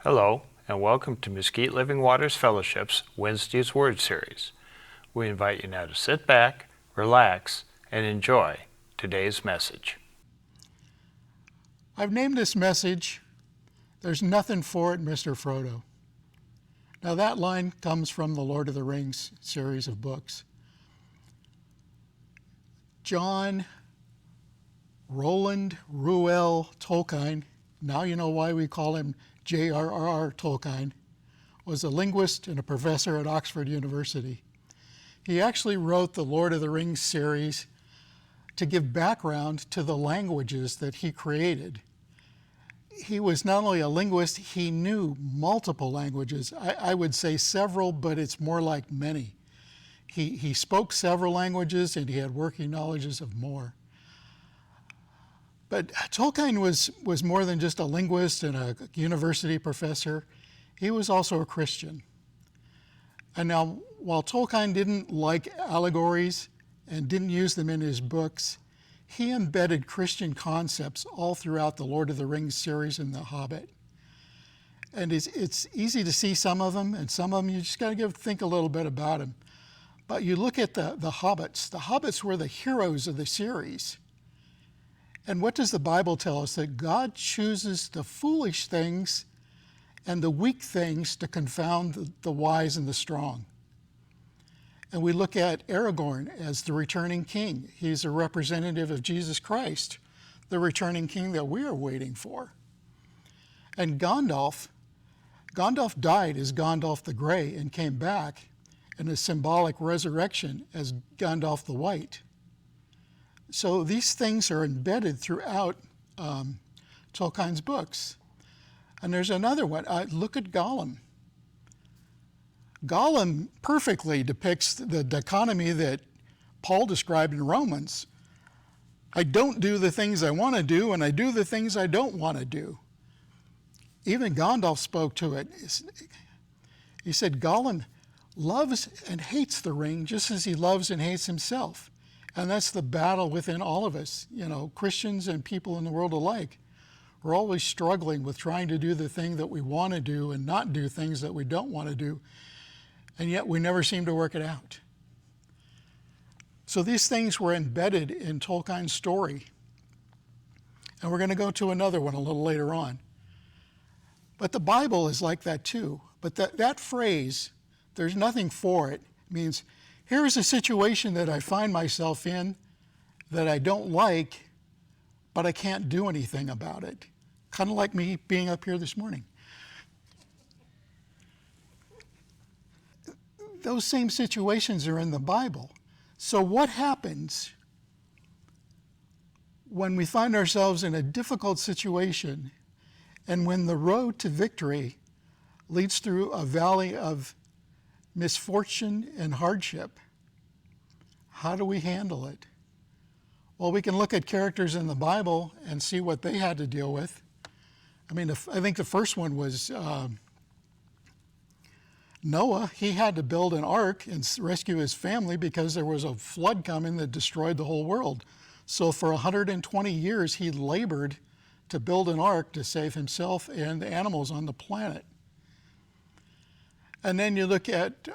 Hello, and welcome to Mesquite Living Waters Fellowship's Wednesday's Word Series. We invite you now to sit back, relax, and enjoy today's message. I've named this message, "There's Nothing for It, Mr. Frodo." Now that line comes from the Lord of the Rings series of books. John Roland Ruel Tolkien, now you know why we call him J.R.R. Tolkien, was a linguist and a professor at Oxford University. He actually wrote the Lord of the Rings series to give background to the languages that he created. He was not only a linguist, he knew multiple languages. I would say several, but it's more like many. He spoke several languages and he had working knowledges of more. But Tolkien was more than just a linguist and a university professor. He was also a Christian. And now, while Tolkien didn't like allegories and didn't use them in his books, he embedded Christian concepts all throughout the Lord of the Rings series and The Hobbit. And it's easy to see some of them, and some of them you just got to think a little bit about them. But you look at the Hobbits. The Hobbits were the heroes of the series. And what does the Bible tell us? That God chooses the foolish things and the weak things to confound the wise and the strong. And we look at Aragorn as the returning king. He's a representative of Jesus Christ, the returning king that we are waiting for. And Gandalf died as Gandalf the Grey and came back in a symbolic resurrection as Gandalf the White. So these things are embedded throughout Tolkien's books. And there's another one. Look at Gollum. Gollum perfectly depicts the dichotomy that Paul described in Romans. I don't do the things I want to do, and I do the things I don't want to do. Even Gandalf spoke to it. He said Gollum loves and hates the ring just as he loves and hates himself. And that's the battle within all of us, Christians and people in the world alike. We're always struggling with trying to do the thing that we want to do and not do things that we don't want to do. And yet we never seem to work it out. So these things were embedded in Tolkien's story. And we're going to go to another one a little later on. But the Bible is like that too. But that phrase, "there's nothing for it," means here is a situation that I find myself in that I don't like, but I can't do anything about it. Kind of like me being up here this morning. Those same situations are in the Bible. So what happens when we find ourselves in a difficult situation and when the road to victory leads through a valley of misfortune and hardship? How do we handle it? Well, we can look at characters in the Bible and see what they had to deal with. I think the first one was Noah. He had to build an ark and rescue his family because there was a flood coming that destroyed the whole world. So for 120 years, he labored to build an ark to save himself and the animals on the planet. And then you look at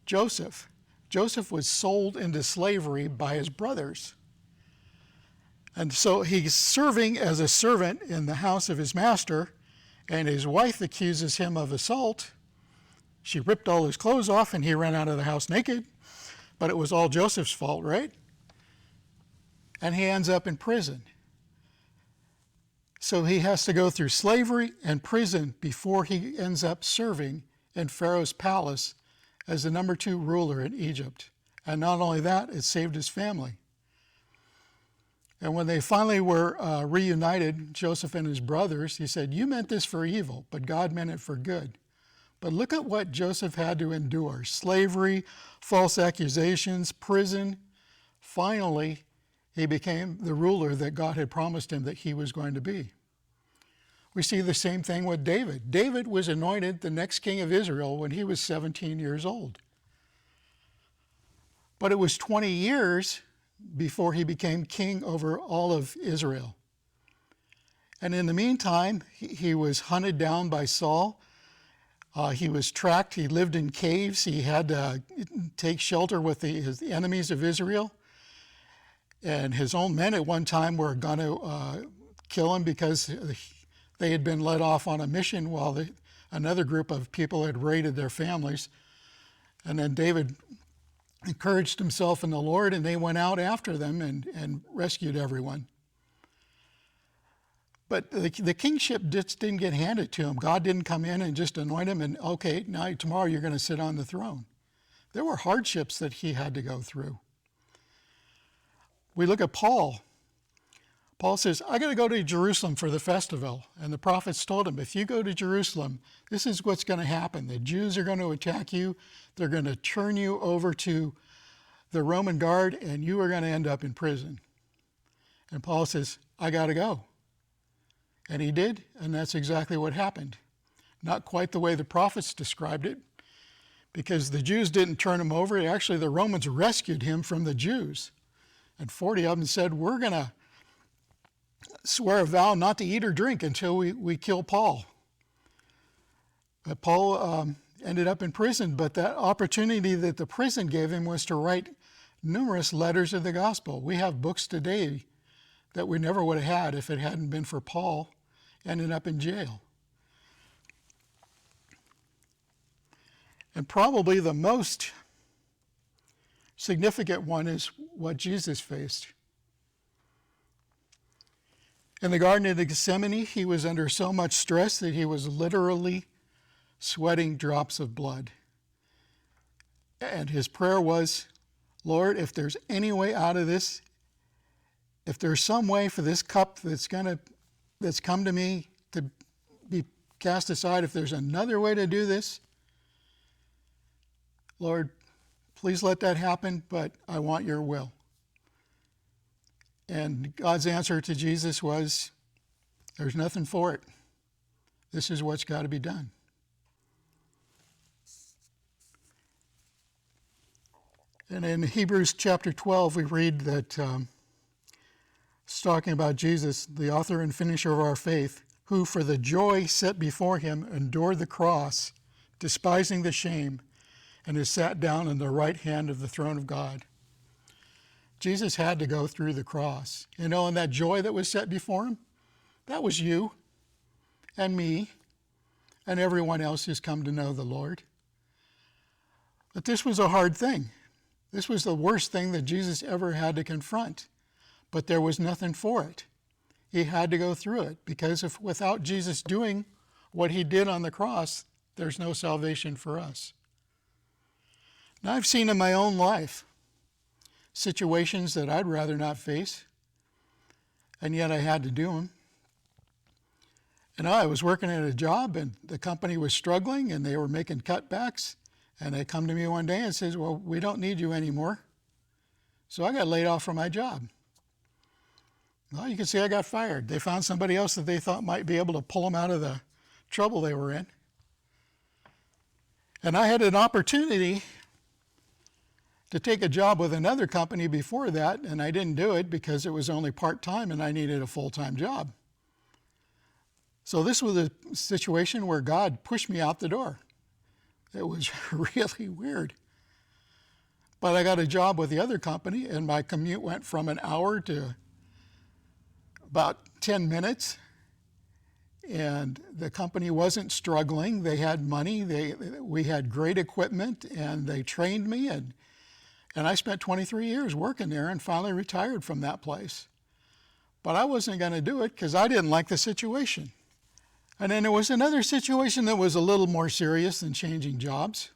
Joseph. Joseph was sold into slavery by his brothers. And so he's serving as a servant in the house of his master, and his wife accuses him of assault. She ripped all his clothes off and he ran out of the house naked, but it was all Joseph's fault, right? And he ends up in prison. So he has to go through slavery and prison before he ends up serving in Pharaoh's palace as the number 2 ruler in Egypt. And not only that, it saved his family. And when they finally were reunited, Joseph and his brothers, he said, "You meant this for evil, but God meant it for good." But look at what Joseph had to endure: slavery, false accusations, prison. Finally, he became the ruler that God had promised him that he was going to be. We see the same thing with David. David was anointed the next king of Israel when he was 17 years old. But it was 20 years before he became king over all of Israel. And in the meantime, he was hunted down by Saul. He was tracked. He lived in caves. He had to take shelter with the enemies of Israel. And his own men at one time were going to kill him because they had been let off on a mission while another group of people had raided their families. And then David encouraged himself in the Lord, and they went out after them and rescued everyone. But the kingship just didn't get handed to him. God didn't come in and just anoint him and, okay, now tomorrow you're going to sit on the throne. There were hardships that he had to go through. We look at Paul. Paul says, I got to go to Jerusalem for the festival. And the prophets told him, if you go to Jerusalem, this is what's going to happen. The Jews are going to attack you. They're going to turn you over to the Roman guard, and you are going to end up in prison. And Paul says, I got to go. And he did, and that's exactly what happened. Not quite the way the prophets described it, because the Jews didn't turn him over. Actually, the Romans rescued him from the Jews. And 40 of them said, we're going to swear a vow not to eat or drink until we kill Paul. But Paul ended up in prison, but that opportunity that the prison gave him was to write numerous letters of the gospel. We have books today that we never would have had if it hadn't been for Paul ending up in jail. And probably the most significant one is what Jesus faced. In the Garden of Gethsemane, he was under so much stress that he was literally sweating drops of blood. And his prayer was, Lord, if there's any way out of this, if there's some way for this cup that's come to me to be cast aside, if there's another way to do this, Lord, please let that happen, but I want your will. And God's answer to Jesus was, there's nothing for it. This is what's got to be done. And in Hebrews chapter 12, we read that it's talking about Jesus, the author and finisher of our faith, who for the joy set before him endured the cross, despising the shame, and is sat down on the right hand of the throne of God. Jesus had to go through the cross. You know, and that joy that was set before him, that was you and me and everyone else who's come to know the Lord. But this was a hard thing. This was the worst thing that Jesus ever had to confront. But there was nothing for it. He had to go through it, because without Jesus doing what he did on the cross, there's no salvation for us. Now, I've seen in my own life situations that I'd rather not face, and yet I had to do them. And I was working at a job, and the company was struggling, and they were making cutbacks, and they come to me one day and says, well, we don't need you anymore. So I got laid off from my job. Well, you can see I got fired. They found somebody else that they thought might be able to pull them out of the trouble they were in. And I had an opportunity to take a job with another company before that, and I didn't do it because it was only part-time and I needed a full-time job. So this was a situation where God pushed me out the door. It was really weird. But I got a job with the other company, and my commute went from an hour to about 10 minutes. And the company wasn't struggling. They had money. We had great equipment, and they trained me. And I spent 23 years working there and finally retired from that place. But I wasn't going to do it because I didn't like the situation. And then there was another situation that was a little more serious than changing jobs.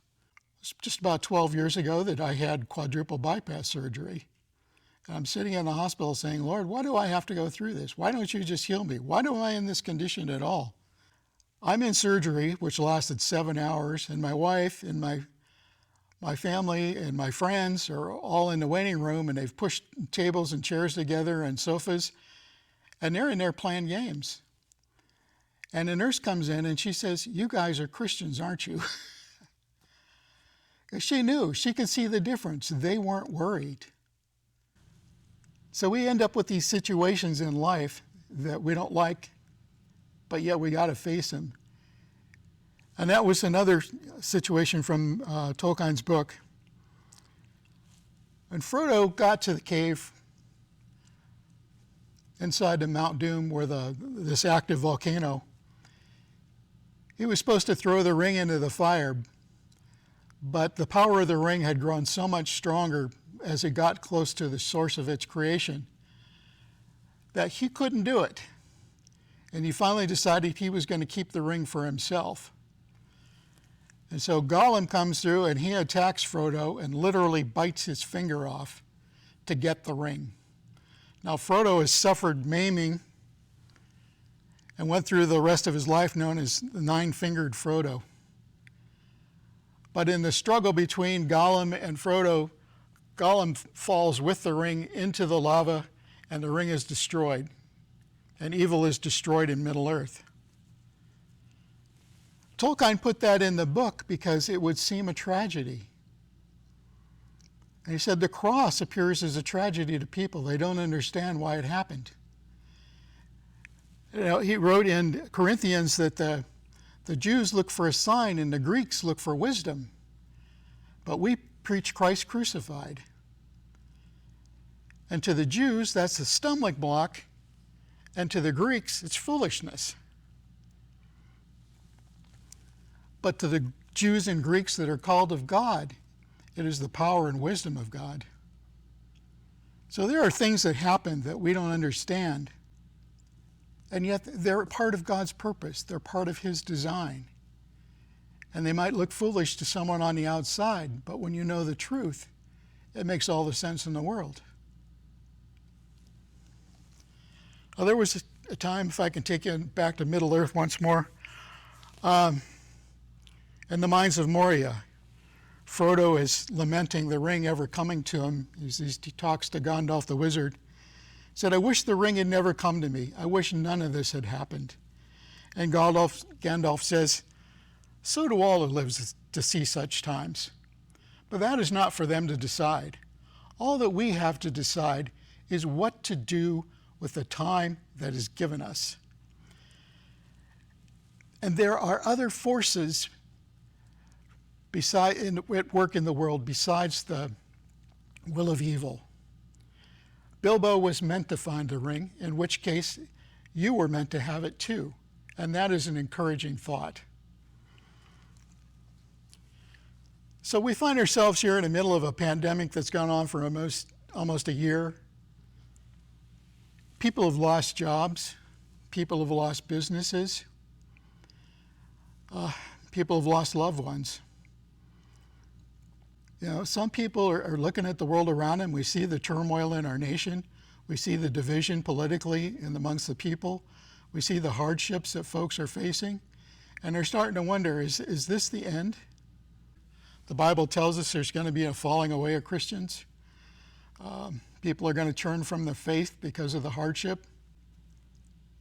It was just about 12 years ago that I had quadruple bypass surgery. And I'm sitting in the hospital saying, Lord, why do I have to go through this? Why don't you just heal me? Why am I in this condition at all? I'm in surgery, which lasted 7 hours, and my wife and my family and my friends are all in the waiting room, and they've pushed tables and chairs together and sofas, and they're in there playing games. And the nurse comes in and she says, you guys are Christians, aren't you? She knew. She could see the difference. They weren't worried. So we end up with these situations in life that we don't like, but yet we got to face him. And that was another situation from Tolkien's book. When Frodo got to the cave inside the Mount Doom where this active volcano, he was supposed to throw the ring into the fire, but the power of the ring had grown so much stronger as it got close to the source of its creation that he couldn't do it. And he finally decided he was going to keep the ring for himself. And so Gollum comes through and he attacks Frodo and literally bites his finger off to get the ring. Now Frodo has suffered maiming and went through the rest of his life known as the nine-fingered Frodo. But in the struggle between Gollum and Frodo, Gollum falls with the ring into the lava and the ring is destroyed. And evil is destroyed in Middle-earth. Tolkien put that in the book because it would seem a tragedy. And he said the cross appears as a tragedy to people. They don't understand why it happened. You know, he wrote in Corinthians that the Jews look for a sign and the Greeks look for wisdom. But we preach Christ crucified. And to the Jews, that's a stumbling block. And to the Greeks, it's foolishness. But to the Jews and Greeks that are called of God, it is the power and wisdom of God. So there are things that happen that we don't understand, and yet they're part of God's purpose. They're part of his design. And they might look foolish to someone on the outside, but when you know the truth, it makes all the sense in the world. Well, there was a time, if I can take you back to Middle-earth once more, in the Mines of Moria, Frodo is lamenting the ring ever coming to him. He talks to Gandalf the wizard. He said, I wish the ring had never come to me. I wish none of this had happened. And Gandalf says, so do all who live to see such times. But that is not for them to decide. All that we have to decide is what to do with the time that is given us. And there are other forces at work in the world besides the will of evil. Bilbo was meant to find the ring, in which case you were meant to have it too. And that is an encouraging thought. So we find ourselves here in the middle of a pandemic that's gone on for almost a year. People have lost jobs. People have lost businesses. People have lost loved ones. You know, some people are looking at the world around them. We see the turmoil in our nation. We see the division politically and amongst the people. We see the hardships that folks are facing. And they're starting to wonder, is this the end? The Bible tells us there's going to be a falling away of Christians. People are going to turn from the faith because of the hardship.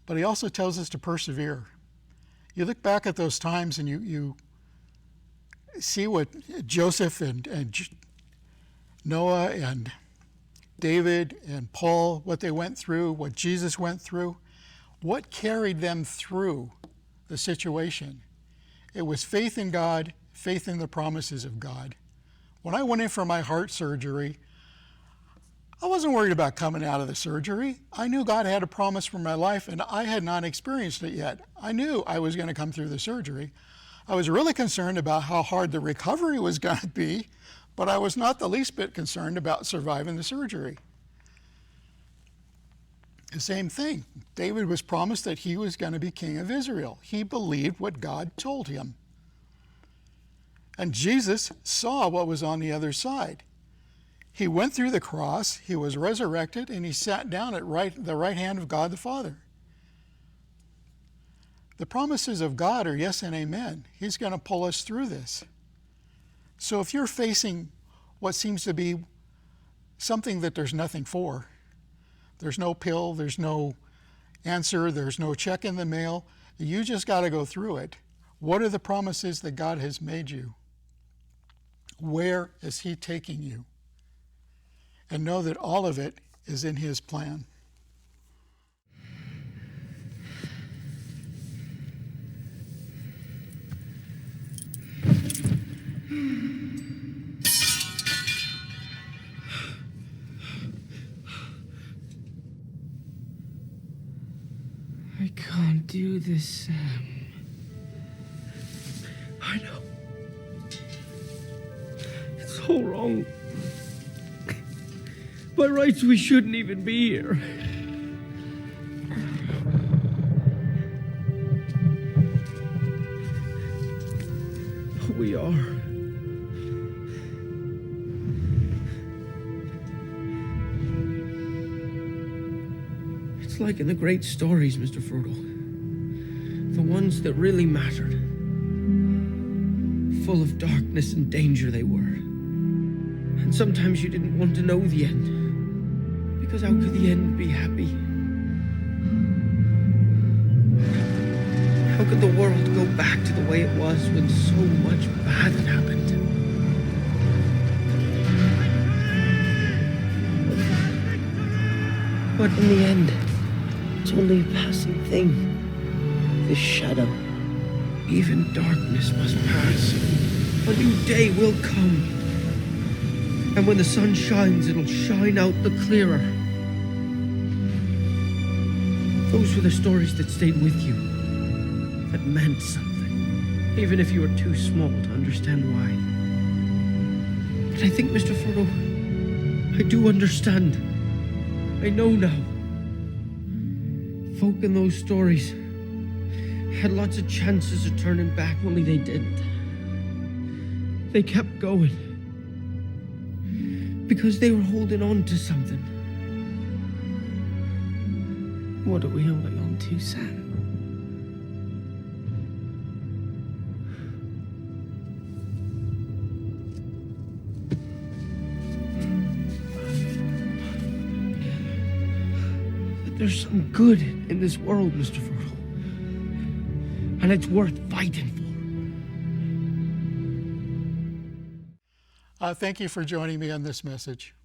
But he also tells us to persevere. You look back at those times and you see what Joseph and Noah and David and Paul, what they went through, what Jesus went through, what carried them through the situation. It was faith in God, faith in the promises of God. When I went in for my heart surgery, I wasn't worried about coming out of the surgery. I knew God had a promise for my life, and I had not experienced it yet. I knew I was going to come through the surgery. I was really concerned about how hard the recovery was going to be, but I was not the least bit concerned about surviving the surgery. The same thing. David was promised that he was going to be king of Israel. He believed what God told him. And Jesus saw what was on the other side. He went through the cross, he was resurrected, and he sat down at the right hand of God the Father. The promises of God are yes and amen. He's going to pull us through this. So if you're facing what seems to be something that there's nothing for, there's no pill, there's no answer, there's no check in the mail, you just got to go through it. What are the promises that God has made you? Where is he taking you? And know that all of it is in his plan. I can't do this, Sam. I know. It's all wrong. By rights, we shouldn't even be here. But we are. It's like in the great stories, Mr. Frodo. The ones that really mattered. Full of darkness and danger they were. And sometimes you didn't want to know the end. Because how could the end be happy? How could the world go back to the way it was when so much bad had happened? But in the end, it's only a passing thing. This shadow. Even darkness must pass. A new day will come. And when the sun shines, it'll shine out the clearer. Those were the stories that stayed with you. That meant something. Even if you were too small to understand why. But I think, Mr. Frodo, I do understand. I know now. Folk in those stories had lots of chances of turning back, only they didn't. They kept going. Because they were holding on to something. What are we holding on to, Sam? There's some good in this world, Mr. Frodo. And it's worth fighting for. Thank you for joining me on this message.